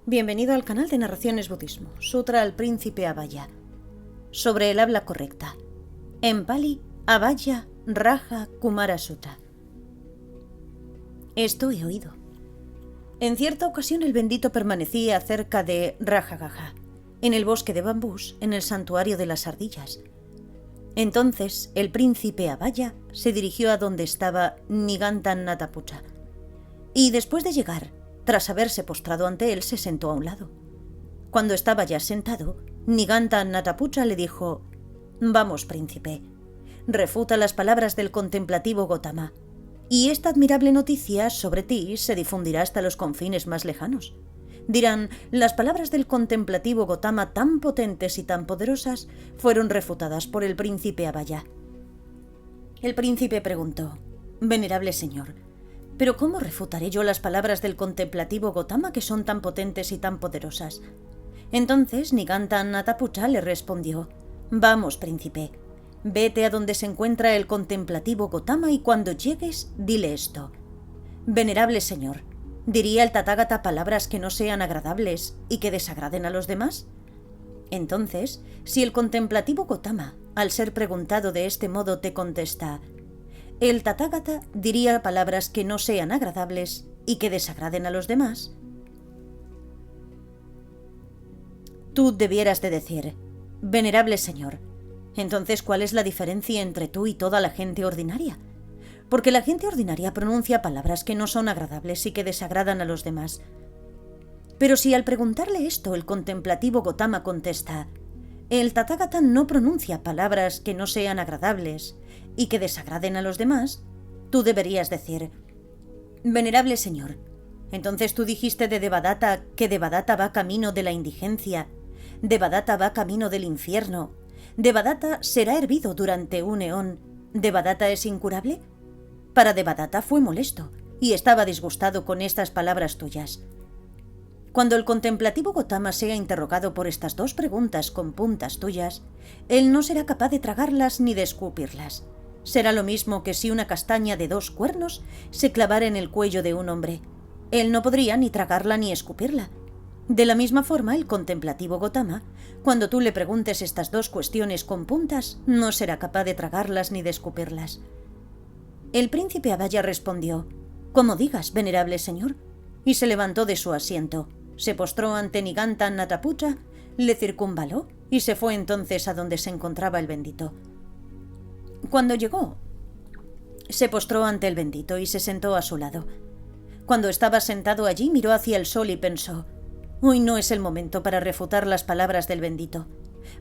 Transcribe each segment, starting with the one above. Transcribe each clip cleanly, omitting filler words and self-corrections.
Bienvenido al canal de Narraciones Budismo, Sutra al Príncipe Abhaya. Sobre el habla correcta. En Pali, Abhaya Raja Kumara Sutta. Esto he oído. En cierta ocasión el bendito permanecía cerca de Rajagaha, en el bosque de bambús, en el santuario de las ardillas. Entonces el príncipe Abhaya se dirigió a donde estaba Nigantanatapucha, y después de llegar, tras haberse postrado ante él, se sentó a un lado. Cuando estaba ya sentado, Nigantanatapucha le dijo: «Vamos, príncipe, refuta las palabras del contemplativo Gotama, y esta admirable noticia sobre ti se difundirá hasta los confines más lejanos. Dirán, las palabras del contemplativo Gotama tan potentes y tan poderosas fueron refutadas por el príncipe Abhaya». El príncipe preguntó: «Venerable señor, ¿pero cómo refutaré yo las palabras del contemplativo Gotama que son tan potentes y tan poderosas?». Entonces Nigantanatapucha le respondió: «Vamos, príncipe, vete a donde se encuentra el contemplativo Gotama y cuando llegues, dile esto: Venerable señor, ¿diría el Tathagata palabras que no sean agradables y que desagraden a los demás?». Entonces, si el contemplativo Gotama, al ser preguntado de este modo, te contesta: «El Tathagata diría palabras que no sean agradables y que desagraden a los demás», tú debieras de decir: «Venerable señor, entonces ¿cuál es la diferencia entre tú y toda la gente ordinaria? Porque la gente ordinaria pronuncia palabras que no son agradables y que desagradan a los demás». Pero si al preguntarle esto el contemplativo Gotama contesta: «El Tathagata no pronuncia palabras que no sean agradables y que desagraden a los demás», tú deberías decir: «Venerable señor, entonces tú dijiste de Devadatta que Devadatta va camino de la indigencia, Devadatta va camino del infierno, Devadatta será hervido durante un eón, ¿Devadatta es incurable?». Para Devadatta fue molesto y estaba disgustado con estas palabras tuyas. Cuando el contemplativo Gotama sea interrogado por estas dos preguntas con puntas tuyas, él no será capaz de tragarlas ni de escupirlas. Será lo mismo que si una castaña de 2 cuernos se clavara en el cuello de un hombre. Él no podría ni tragarla ni escupirla. De la misma forma, el contemplativo Gotama, cuando tú le preguntes estas dos cuestiones con puntas, no será capaz de tragarlas ni de escupirlas. El príncipe Abhaya respondió: «Como digas, venerable señor», y se levantó de su asiento, se postró ante Nigantanatapucha, le circunvaló y se fue entonces a donde se encontraba el bendito. Cuando llegó, se postró ante el bendito y se sentó a su lado. Cuando estaba sentado allí, miró hacia el sol y pensó: «Hoy no es el momento para refutar las palabras del bendito.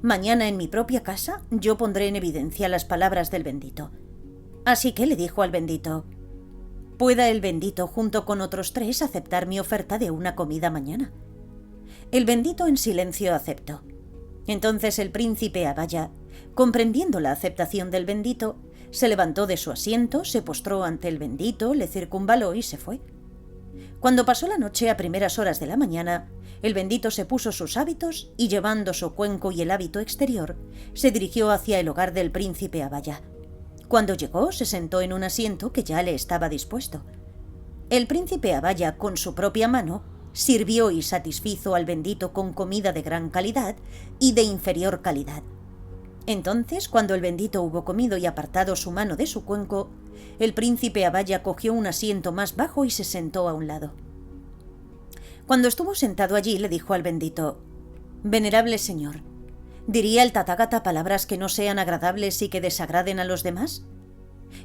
Mañana en mi propia casa yo pondré en evidencia las palabras del bendito». Así que le dijo al bendito: «¿Pueda el bendito junto con otros 3 aceptar mi oferta de una comida mañana?». El bendito en silencio aceptó. Entonces el príncipe Abhaya, comprendiendo la aceptación del bendito, se levantó de su asiento, se postró ante el bendito, le circunvaló y se fue. Cuando pasó la noche, a primeras horas de la mañana, el bendito se puso sus hábitos y, llevando su cuenco y el hábito exterior, se dirigió hacia el hogar del príncipe Abhaya. Cuando llegó, se sentó en un asiento que ya le estaba dispuesto. El príncipe Abhaya, con su propia mano, sirvió y satisfizo al bendito con comida de gran calidad y de inferior calidad. Entonces, cuando el bendito hubo comido y apartado su mano de su cuenco, el príncipe Abhaya cogió un asiento más bajo y se sentó a un lado. Cuando estuvo sentado allí, le dijo al bendito: «Venerable señor, ¿diría el Tathagata palabras que no sean agradables y que desagraden a los demás?».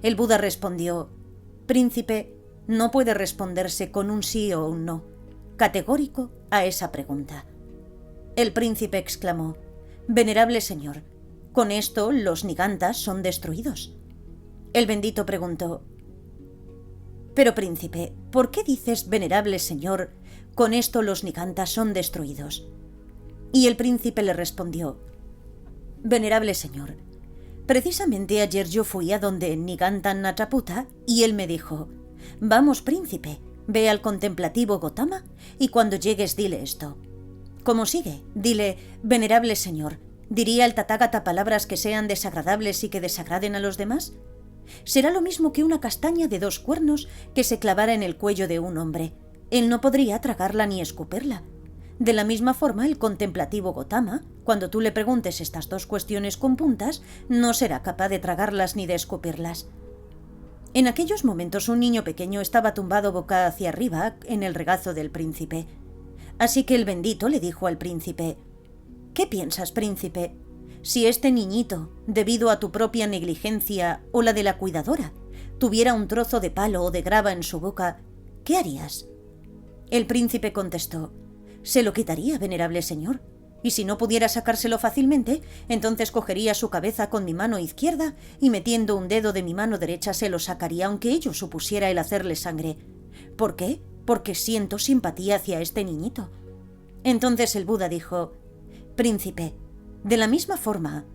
El Buda respondió: «Príncipe, no puede responderse con un sí o un no categórico a esa pregunta». El príncipe exclamó: «Venerable señor, ¿con esto los Nigantas son destruidos?». El bendito preguntó: «Pero príncipe, ¿por qué dices, venerable señor, con esto los Nigantas son destruidos?». Y el príncipe le respondió: «Venerable señor, precisamente ayer yo fui a donde Nigantanatapucha y él me dijo: «Vamos, príncipe, ve al contemplativo Gotama y cuando llegues dile esto. Como sigue, dile: venerable señor, ¿diría el Tathagata palabras que sean desagradables y que desagraden a los demás?». Será lo mismo que una castaña de 2 cuernos que se clavara en el cuello de un hombre. Él no podría tragarla ni escupirla. De la misma forma, el contemplativo Gotama, cuando tú le preguntes estas dos cuestiones con puntas, no será capaz de tragarlas ni de escupirlas. En aquellos momentos un niño pequeño estaba tumbado boca hacia arriba en el regazo del príncipe. Así que el bendito le dijo al príncipe: «¿Qué piensas, príncipe? Si este niñito, debido a tu propia negligencia o la de la cuidadora, tuviera un trozo de palo o de grava en su boca, ¿qué harías?» El príncipe contestó: «Se lo quitaría, venerable señor, y si no pudiera sacárselo fácilmente, entonces cogería su cabeza con mi mano izquierda y metiendo un dedo de mi mano derecha se lo sacaría, aunque ello supusiera el hacerle sangre. ¿Por qué? Porque siento simpatía hacia este niñito». Entonces el Buda dijo: «Príncipe, de la misma forma,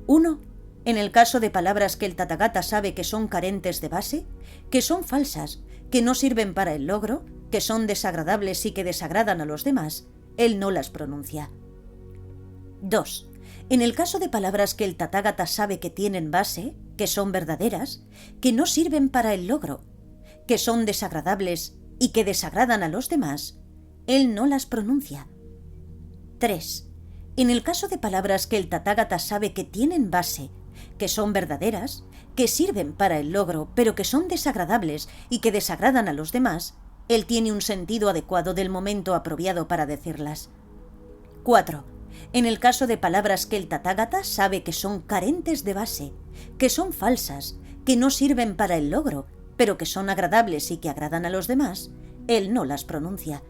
1. En el caso de palabras que el Tathagata sabe que son carentes de base, que son falsas, que no sirven para el logro, que son desagradables y que desagradan a los demás, él no las pronuncia. 2. En el caso de palabras que el Tathagata sabe que tienen base, que son verdaderas, que no sirven para el logro, que son desagradables y que desagradan a los demás, él no las pronuncia. 3. En el caso de palabras que el Tathagata sabe que tienen base, que son verdaderas, que sirven para el logro, pero que son desagradables y que desagradan a los demás, él tiene un sentido adecuado del momento apropiado para decirlas. 4. En el caso de palabras que el Tathagata sabe que son carentes de base, que son falsas, que no sirven para el logro, pero que son agradables y que agradan a los demás, él no las pronuncia.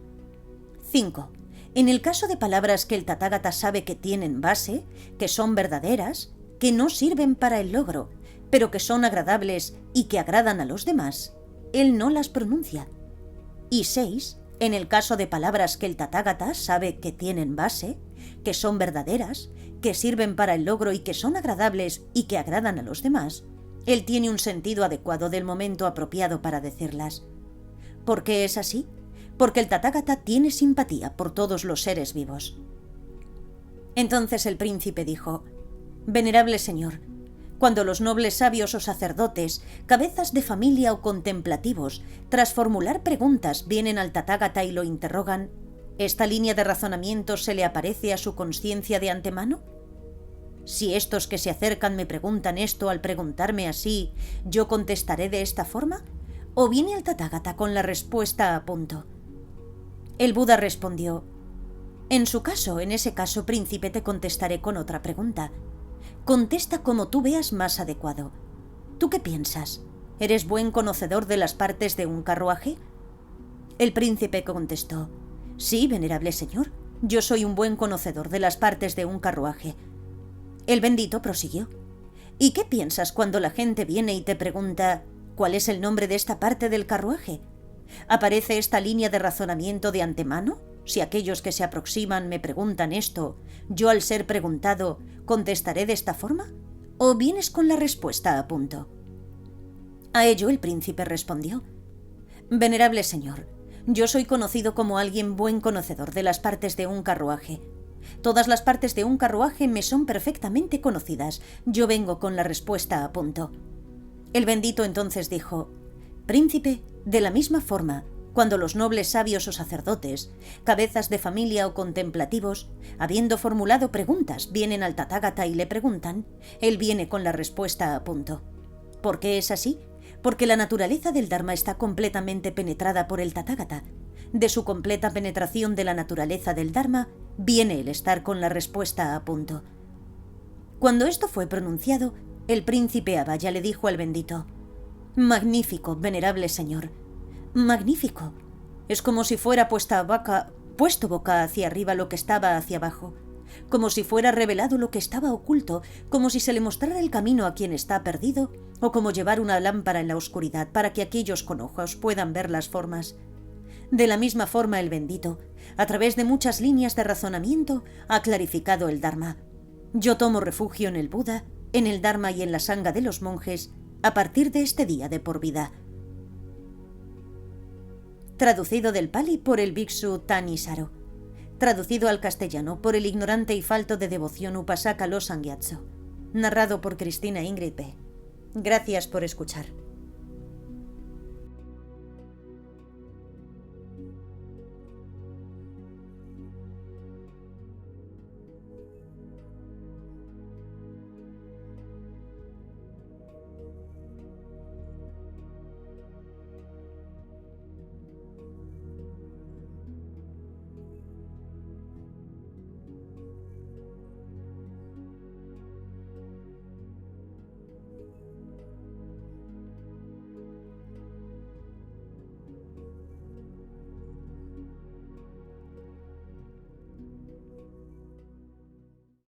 5. En el caso de palabras que el Tathagata sabe que tienen base, que son verdaderas, que no sirven para el logro, pero que son agradables y que agradan a los demás, él no las pronuncia. Y 6. En el caso de palabras que el Tathagata sabe que tienen base, que son verdaderas, que sirven para el logro y que son agradables y que agradan a los demás, él tiene un sentido adecuado del momento apropiado para decirlas. ¿Por qué es así? Porque el Tathagata tiene simpatía por todos los seres vivos. Entonces el príncipe dijo: «Venerable señor, cuando los nobles sabios o sacerdotes, cabezas de familia o contemplativos, tras formular preguntas, vienen al Tathagata y lo interrogan, ¿esta línea de razonamiento se le aparece a su conciencia de antemano? Si estos que se acercan me preguntan esto al preguntarme así, ¿yo contestaré de esta forma? ¿O viene el Tathagata con la respuesta a punto?» El Buda respondió: «En ese caso, príncipe, te contestaré con otra pregunta. Contesta como tú veas más adecuado. ¿Tú qué piensas? ¿Eres buen conocedor de las partes de un carruaje?» El príncipe contestó: «Sí, venerable señor, yo soy un buen conocedor de las partes de un carruaje». El bendito prosiguió: «¿Y qué piensas cuando la gente viene y te pregunta cuál es el nombre de esta parte del carruaje? ¿Aparece esta línea de razonamiento de antemano? Si aquellos que se aproximan me preguntan esto, yo al ser preguntado, ¿contestaré de esta forma? ¿O vienes con la respuesta a punto?» A ello el príncipe respondió: «Venerable señor, yo soy conocido como alguien buen conocedor de las partes de un carruaje. Todas las partes de un carruaje me son perfectamente conocidas. Yo vengo con la respuesta a punto». El bendito entonces dijo: «Príncipe, de la misma forma, cuando los nobles sabios o sacerdotes, cabezas de familia o contemplativos, habiendo formulado preguntas, vienen al Tathagata y le preguntan, él viene con la respuesta a punto. ¿Por qué es así? Porque la naturaleza del Dharma está completamente penetrada por el Tathagata. De su completa penetración de la naturaleza del Dharma, viene el estar con la respuesta a punto». Cuando esto fue pronunciado, el príncipe Abhaya le dijo al bendito: «Magnífico, venerable señor. Magnífico. Es como si fuera puesto boca hacia arriba lo que estaba hacia abajo, como si fuera revelado lo que estaba oculto, como si se le mostrara el camino a quien está perdido, o como llevar una lámpara en la oscuridad para que aquellos con ojos puedan ver las formas. De la misma forma el bendito, a través de muchas líneas de razonamiento, ha clarificado el Dharma. Yo tomo refugio en el Buda, en el Dharma y en la Sangha de los monjes, a partir de este día de por vida». Traducido del Pali por el Bhiksu Thanissaro. Traducido al castellano por el ignorante y falto de devoción Upasaka Losang Gyatso. Narrado por Cristina Ingrid B. Gracias por escuchar.